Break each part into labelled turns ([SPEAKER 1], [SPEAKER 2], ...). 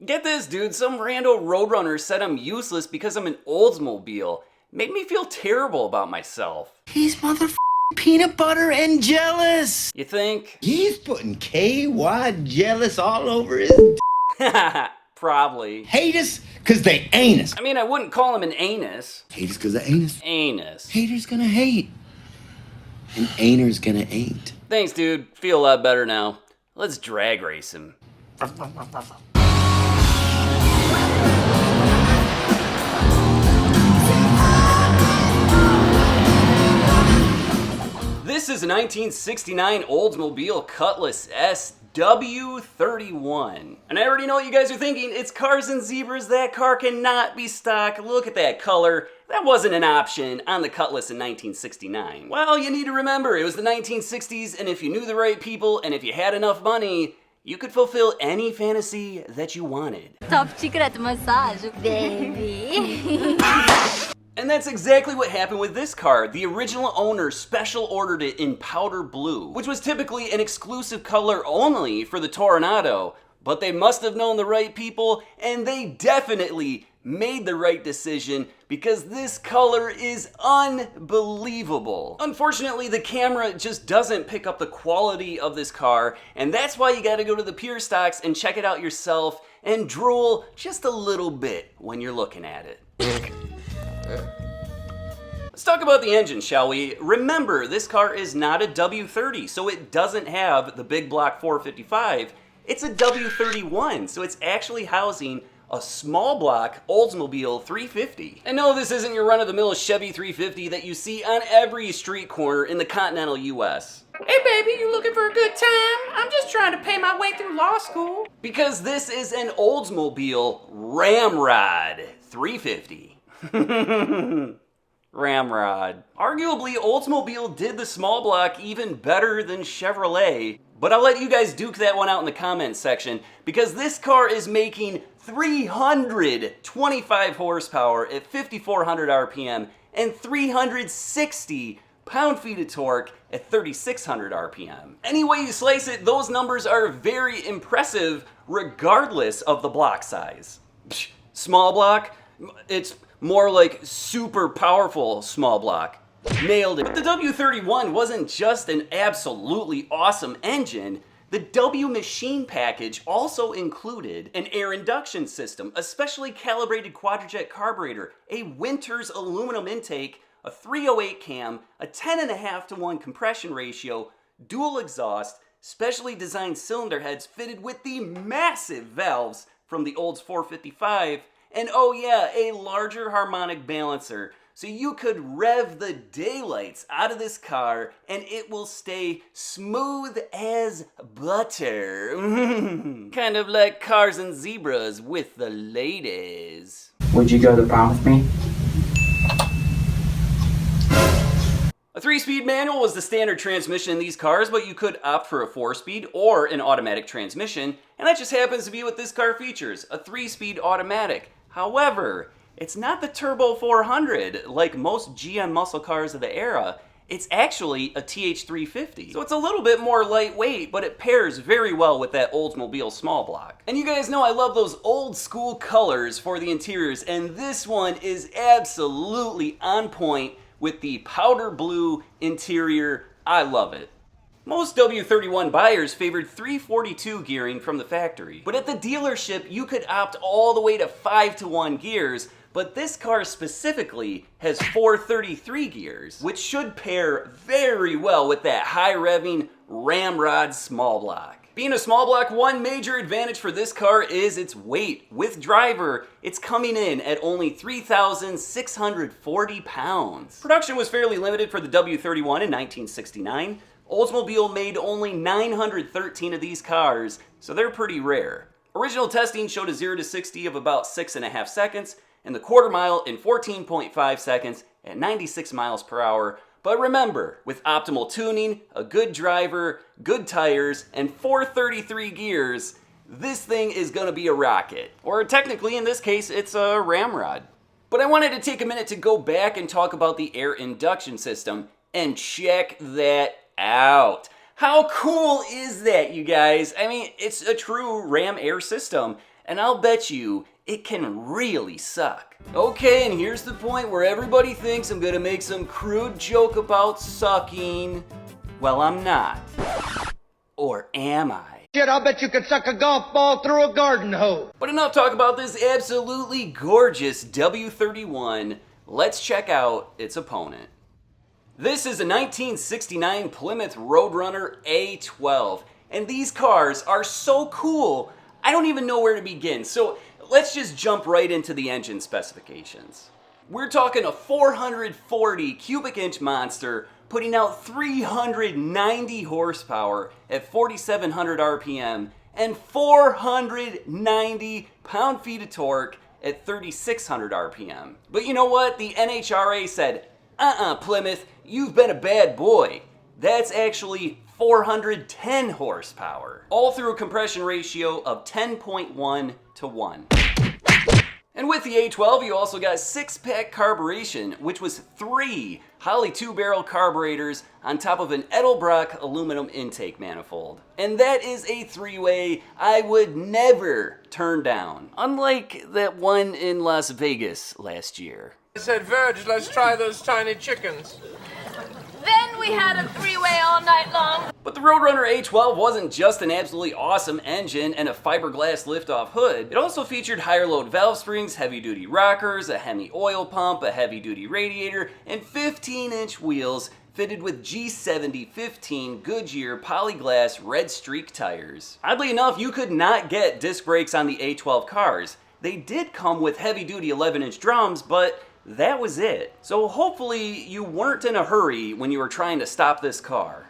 [SPEAKER 1] Get this, dude, some rando roadrunner said I'm useless because I'm an Oldsmobile. Made me feel terrible about myself.
[SPEAKER 2] He's motherfucking peanut butter and jealous.
[SPEAKER 1] You think?
[SPEAKER 2] He's putting KY jealous all over his
[SPEAKER 1] Probably.
[SPEAKER 2] haters because they anus.
[SPEAKER 1] I mean, I wouldn't call him an anus.
[SPEAKER 2] Haters because they anus.
[SPEAKER 1] Anus.
[SPEAKER 2] Haters gonna hate. And ainers gonna ain't.
[SPEAKER 1] Thanks, dude. Feel a lot better now. Let's drag race him. This is a 1969 Oldsmobile Cutlass S W-31. And I already know what you guys are thinking. It's cars and zebras. That car cannot be stock. Look at that color. That wasn't an option on the Cutlass in 1969. Well, you need to remember, it was the 1960s, and if you knew the right people and if you had enough money, you could fulfill any fantasy that you wanted.
[SPEAKER 3] Top secret massage, baby.
[SPEAKER 1] And that's exactly what happened with this car. The original owner special ordered it in powder blue, which was typically an exclusive color only for the Toronado, but they must have known the right people, and they definitely made the right decision because this color is unbelievable. Unfortunately, the camera just doesn't pick up the quality of this car, and that's why you gotta go to the pure stocks and check it out yourself and drool just a little bit when you're looking at it. Let's talk about the engine, shall we? Remember, this car is not a W30, so it doesn't have the big block 455. It's a W31, so it's actually housing a small block Oldsmobile 350. And no, this isn't your run-of-the-mill Chevy 350 that you see on every street corner in the continental US.
[SPEAKER 4] Hey baby, you looking for a good time? I'm just trying to pay my way through law school.
[SPEAKER 1] Because this is an Oldsmobile Ramrod 350. Ramrod. Arguably, Oldsmobile did the small block even better than Chevrolet, but I'll let you guys duke that one out in the comments section because this car is making 325 horsepower at 5,400 RPM and 360 pound-feet of torque at 3,600 RPM. Any way you slice it, those numbers are very impressive regardless of the block size. Psh, small block? It's more like super powerful small block. Nailed it. But the W31 wasn't just an absolutely awesome engine. The W machine package also included an air induction system, a specially calibrated quadrajet carburetor, a Winters aluminum intake, a 308 cam, a 10.5-to-1 compression ratio, dual exhaust, specially designed cylinder heads fitted with the massive valves from the Olds 455, and oh yeah, a larger harmonic balancer, so you could rev the daylights out of this car and it will stay smooth as butter. Kind of like cars and zebras with the ladies.
[SPEAKER 5] Would you go to prom with me?
[SPEAKER 1] A 3-speed manual was the standard transmission in these cars, but you could opt for a 4-speed or an automatic transmission, and that just happens to be what this car features, a 3-speed automatic. However, it's not the Turbo 400 like most GM muscle cars of the era. It's actually a TH350. So it's a little bit more lightweight, but it pairs very well with that Oldsmobile small block. And you guys know I love those old school colors for the interiors, and this one is absolutely on point with the powder blue interior. I love it. Most W31 buyers favored 342 gearing from the factory, but at the dealership you could opt all the way to 5-to-1 gears, but this car specifically has 433 gears, which should pair very well with that high-revving Ramrod small block. Being a small block, one major advantage for this car is its weight. With driver, it's coming in at only 3,640 pounds. Production was fairly limited for the W31 in 1969. Oldsmobile made only 913 of these cars, so they're pretty rare. Original testing showed a 0 to 60 of about 6.5 seconds, and the quarter mile in 14.5 seconds at 96 miles per hour. But remember, with optimal tuning, a good driver, good tires, and 433 gears, this thing is gonna be a rocket. Or technically, in this case, it's a ramrod. But I wanted to take a minute to go back and talk about the air induction system, and check that out. How cool is that, you guys? I mean, it's a true ram air system. and I'll bet you it can really suck. Okay, and here's the point where everybody thinks I'm gonna make some crude joke about sucking. Well, I'm not. Or am I?
[SPEAKER 5] Shit, I'll bet you could suck a golf ball through a garden hose.
[SPEAKER 1] But enough talk about this absolutely gorgeous W-31. Let's check out its opponent. This is a 1969 Plymouth Road Runner A12, and these cars are so cool, I don't even know where to begin. So let's just jump right into the engine specifications. We're talking a 440 cubic inch monster putting out 390 horsepower at 4,700 RPM and 490 pound-feet of torque at 3,600 RPM. But you know what? The NHRA said, Plymouth, you've been a bad boy. That's actually 410 horsepower, all through a compression ratio of 10.1 to 1. And with the A12, you also got 6-pack carburation, which was 3 Holley 2-barrel carburetors on top of an Edelbrock aluminum intake manifold. And that is a 3-way I would never turn down, unlike that one in Las Vegas last year.
[SPEAKER 6] I said, Verge, let's try those tiny chickens.
[SPEAKER 3] Then we had a 3-way all night long.
[SPEAKER 1] But the Road Runner A12 wasn't just an absolutely awesome engine and a fiberglass lift-off hood. It also featured higher load valve springs, heavy-duty rockers, a Hemi oil pump, a heavy-duty radiator, and 15-inch wheels fitted with G70-15 Goodyear polyglass red streak tires. Oddly enough, you could not get disc brakes on the A12 cars. They did come with heavy-duty 11-inch drums, but that was it. So hopefully you weren't in a hurry when you were trying to stop this car.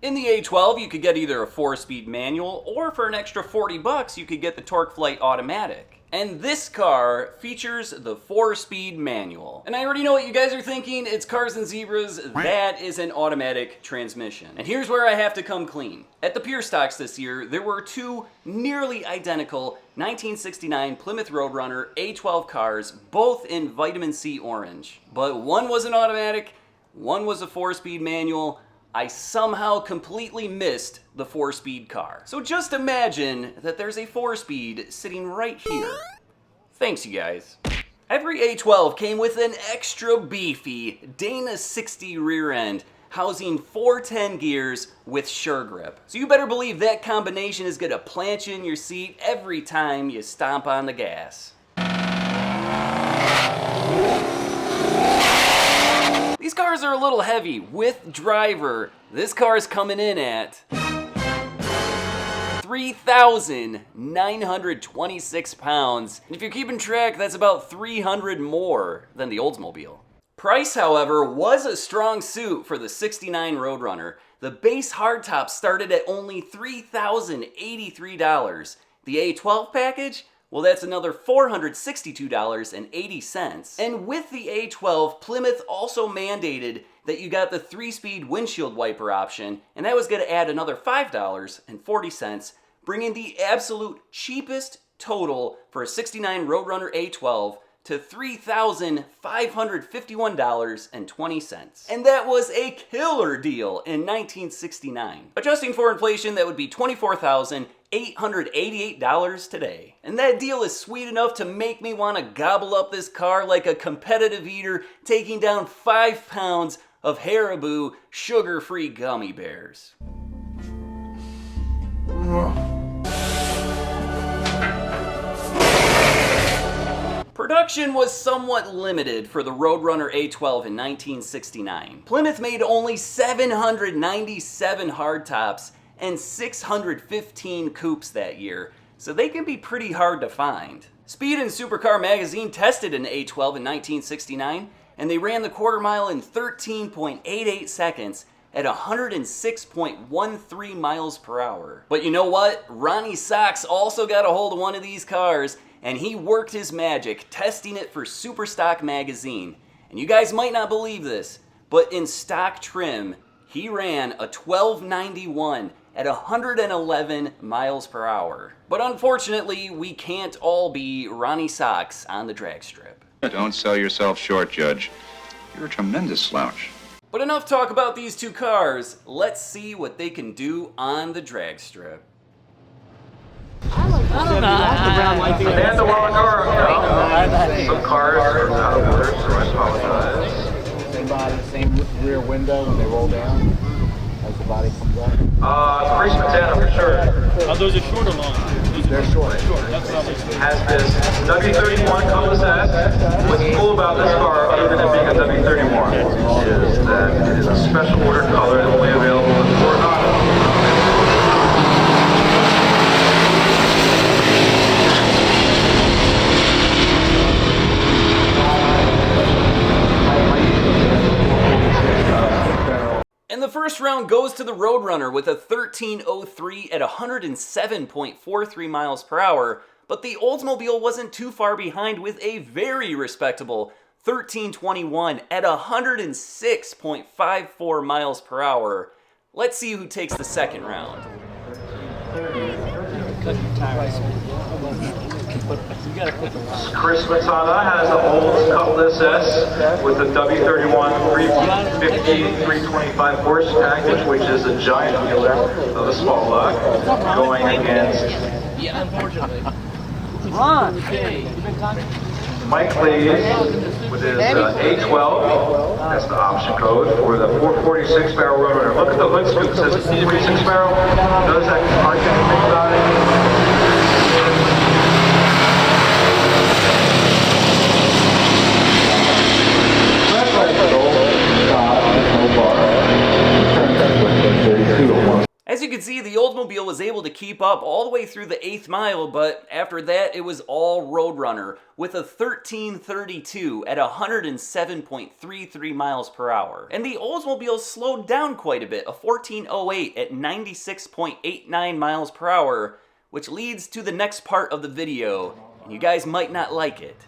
[SPEAKER 1] In the A12, you could get either a 4-speed manual, or for an extra $40, you could get the TorqueFlite automatic. And this car features the 4-speed manual. And I already know what you guys are thinking, it's Cars and Zebras, that is an automatic transmission. And here's where I have to come clean. At the Pure Stocks this year, there were 2 nearly identical 1969 Plymouth Road Runner A12 cars, both in vitamin C orange. But one was an automatic, one was a 4-speed manual. I somehow completely missed the 4-speed car. So just imagine that there's a 4-speed sitting right here. Thanks, you guys. Every A12 came with an extra beefy Dana 60 rear end, housing 410 gears with sure grip. So you better believe that combination is gonna plant you in your seat every time you stomp on the gas. These cars are a little heavy. With driver, this car is coming in at 3,926 pounds. And if you're keeping track, that's about 300 more than the Oldsmobile. Price, however, was a strong suit for the 69 Road Runner. The base hardtop started at only $3,083. The A12 package? Well, that's another $462.80. And with the A12, Plymouth also mandated that you got the 3-speed windshield wiper option, and that was going to add another $5.40, bringing the absolute cheapest total for a 69 Road Runner A12 to $3,551.20. And that was a killer deal in 1969. Adjusting for inflation, that would be $24,888 today. And that deal is sweet enough to make me want to gobble up this car like a competitive eater taking down 5 pounds of Haribo sugar-free gummy bears. Production was somewhat limited for the Road Runner A12 in 1969. Plymouth made only 797 hardtops and 615 coupes that year, so they can be pretty hard to find. Speed and Supercar magazine tested an A12 in 1969, and they ran the quarter mile in 13.88 seconds at 106.13 miles per hour. But you know what? Ronnie Socks also got a hold of one of these cars, and he worked his magic testing it for Superstock magazine. And you guys might not believe this, but in stock trim, he ran a 1291 at 111 miles per hour. But unfortunately, we can't all be Ronnie Socks on the drag strip.
[SPEAKER 7] Don't sell yourself short, Judge. You're a tremendous slouch.
[SPEAKER 1] But enough talk about these two cars. Let's see what they can do on the drag strip.
[SPEAKER 7] And the one car, some cars are out of order, so I apologize.
[SPEAKER 8] Same body, same rear window when they roll down as the body comes up.
[SPEAKER 7] 3 Montana for sure.
[SPEAKER 9] Those are short or long?
[SPEAKER 8] They're short.
[SPEAKER 9] That's what I was
[SPEAKER 7] Has this W-31 Cutlass S. What's cool about this car, other than it being a W-31, is that it is a special order color and only available in Toronado.
[SPEAKER 1] And the first round goes to the Road Runner with a 13:03 at 107.43 miles per hour, but the Oldsmobile wasn't too far behind with a very respectable 13:21 at 106.54 miles per hour. Let's see who takes the second round.
[SPEAKER 7] Chris Montana has the Olds Cutlass S with the W-31 350 325 horse package, which is a giant wheeler of a small lot, going against Mike Lees with his A12. That's the option code for the 446 barrel Road Runner. Look at the hood scoop. It says 446 barrel. Notice that arc anything about it.
[SPEAKER 1] As you can see, the Oldsmobile was able to keep up all the way through the 8th mile, but after that it was all Road Runner with a 13:32 at 107.33 miles per hour. And the Oldsmobile slowed down quite a bit, a 14:08 at 96.89 miles per hour, which leads to the next part of the video, and you guys might not like it.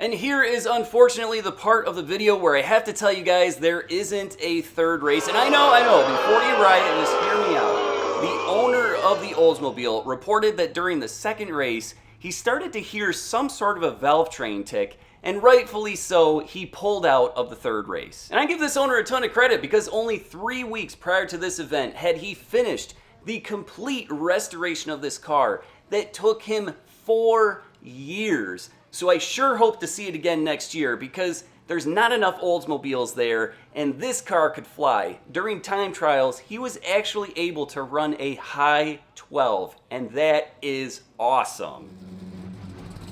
[SPEAKER 1] And here is unfortunately the part of the video where I have to tell you guys there isn't a third race. And I know, before you riot, just hear me out. The owner of the Oldsmobile reported that during the second race, he started to hear some sort of a valve train tick, and rightfully so, he pulled out of the third race. And I give this owner a ton of credit because only 3 weeks prior to this event had he finished the complete restoration of this car that took him 4 years. So I sure hope to see it again next year because there's not enough Oldsmobiles there and this car could fly. During time trials, he was actually able to run a high 12 and that is awesome.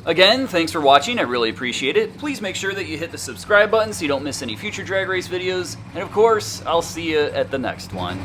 [SPEAKER 1] Again, thanks for watching, I really appreciate it. Please make sure that you hit the subscribe button so you don't miss any future drag race videos. And of course, I'll see you at the next one.